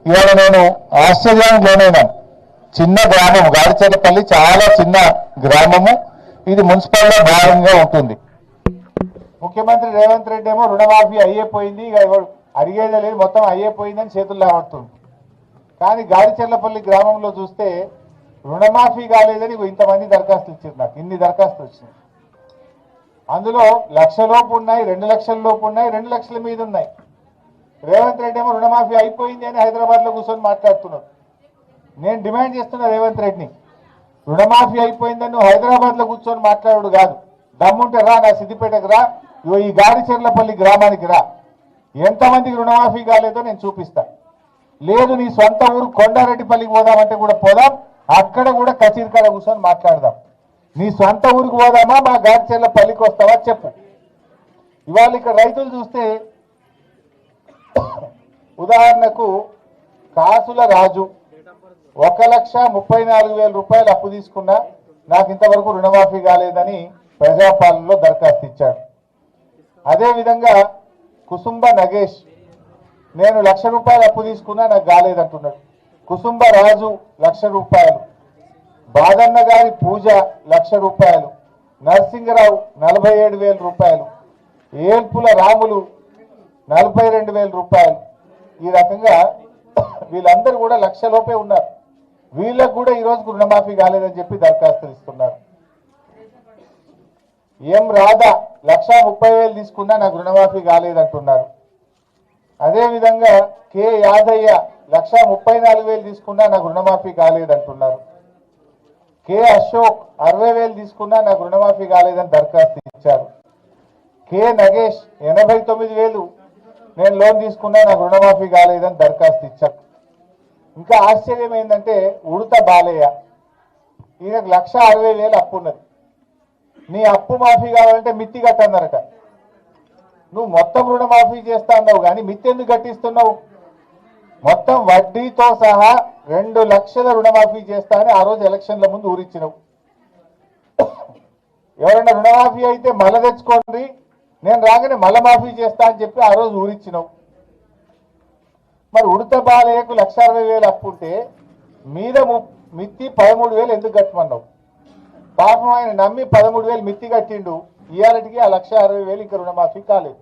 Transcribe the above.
ఇవాళ నేను ఆశ్చర్యానికి లోనైనా. చిన్న గ్రామం గాడిచెర్లపల్లి, చాలా చిన్న గ్రామము. ఇది మున్సిపల్ లో భాగంగా ఉంటుంది. ముఖ్యమంత్రి రేవంత్ రెడ్డి ఏమో రుణమాఫీ అయ్యేపోయింది, ఇక అడిగేదే లేదు, మొత్తం అయ్యేపోయిందని చేతుల్లో ఆడుతుంది. కానీ గాడిచెర్లపల్లి గ్రామంలో చూస్తే రుణమాఫీ కాలేదని ఇంతమంది దరఖాస్తులు ఇచ్చారు. నాకు ఇన్ని దరఖాస్తులు వచ్చినాయి. అందులో 1,00,000 లోపు ఉన్నాయి, 2,00,000 లోపు ఉన్నాయి, 2 లక్షల మీద ఉన్నాయి. రేవంత్ రెడ్డి ఏమో రుణమాఫీ అయిపోయింది అని హైదరాబాద్ లో కూర్చొని మాట్లాడుతున్నాడు. నేను డిమాండ్ చేస్తున్నా రేవంత్ రెడ్డిని, రుణమాఫీ అయిపోయిందని నువ్వు హైదరాబాద్ లో కూర్చొని మాట్లాడు కాదు, దమ్ముంటే రా నా సిద్దిపేటకు రా, ఈ గాడిచెర్లపల్లి గ్రామానికి రా, ఎంతమందికి రుణమాఫీ కాలేదో నేను చూపిస్తా. లేదు నీ సొంత ఊరు కొండారెడ్డిపల్లికి పోదామంటే కూడా పోదాం, అక్కడ కూడా కచీరికాడ కూర్చొని మాట్లాడదాం. నీ సొంత ఊరికి పోదామా, మా గాడిచెర్లపల్లికి వస్తావా చెప్పు. ఇవాళ ఇక్కడ రైతులు చూస్తే ఉదాహరణకు కాసుల రాజు 1,34,000 రూపాయలు అప్పు తీసుకున్నా, నాకు ఇంతవరకు రుణమాఫీ కాలేదని ప్రజాపాలనలో దరఖాస్తు ఇచ్చాడు. అదేవిధంగా కుసుంబ నగేష్, నేను 1,00,000 రూపాయలు అప్పు తీసుకున్నా, నాకు కాలేదంటున్నాడు. కుసుంబ రాజు 1,00,000 రూపాయలు, బాదన్న గారి పూజ 1,00,000 రూపాయలు, నరసింగరావు 47,000 రూపాయలు, ఏల్పుల రాములు 42,000 రూపాయలు. ఈ రకంగా వీళ్ళందరూ కూడా 1,00,000 లోపే ఉన్నారు. వీళ్ళకు కూడా ఈ రోజుకు రుణమాఫీ కాలేదని చెప్పి దరఖాస్తులు ఇస్తున్నారు. ఎం రాధా 1,30,000 తీసుకున్నా నాకు రుణమాఫీ కాలేదంటున్నారు. అదేవిధంగా కె యాదయ్య 1,34,000 తీసుకున్నా నాకు రుణమాఫీ కాలేదంటున్నారు. కె అశోక్ 60,000 తీసుకున్నా నాకు రుణమాఫీ కాలేదని దరఖాస్తు ఇచ్చారు. కె నగేష్ 89,000 నేను లోన్ తీసుకున్నా, నాకు రుణమాఫీ కాలేదని దరఖాస్తు ఇచ్చారు. ఇంకా ఆశ్చర్యం ఏంటంటే ఉడత బాలయ్య, ఈయనకు 1,60,000 అప్పు ఉన్నది. నీ అప్పు మాఫీ కావాలంటే మిత్తి కట్టన్నారట. నువ్వు మొత్తం రుణమాఫీ చేస్తా అన్నావు కానీ మిత్తి ఎందుకు కట్టిస్తున్నావు? మొత్తం వడ్డీతో సహా 2 లక్షల రుణమాఫీ చేస్తా అని ఆ రోజు ఎలక్షన్ల ముందు ఊరిచ్చినావు. ఎవరైనా రుణమాఫీ అయితే మళ్ళ తెచ్చుకోండి, నేను రాగానే మళ్ళా మాఫీ చేస్తా అని చెప్పి ఆ రోజు ఊరిచ్చినావు. మరి ఉడత బాలయ్యకు 1,60,000 అప్పు ఉంటే మీద మిత్తి 13,000 ఎందుకు కట్టమన్నావు? పాపం ఆయన నమ్మి 13,000 మిత్తి కట్టిండు, ఇవాళకి ఆ 1,60,000 ఇంకా రుణమాఫీ కాలేదు.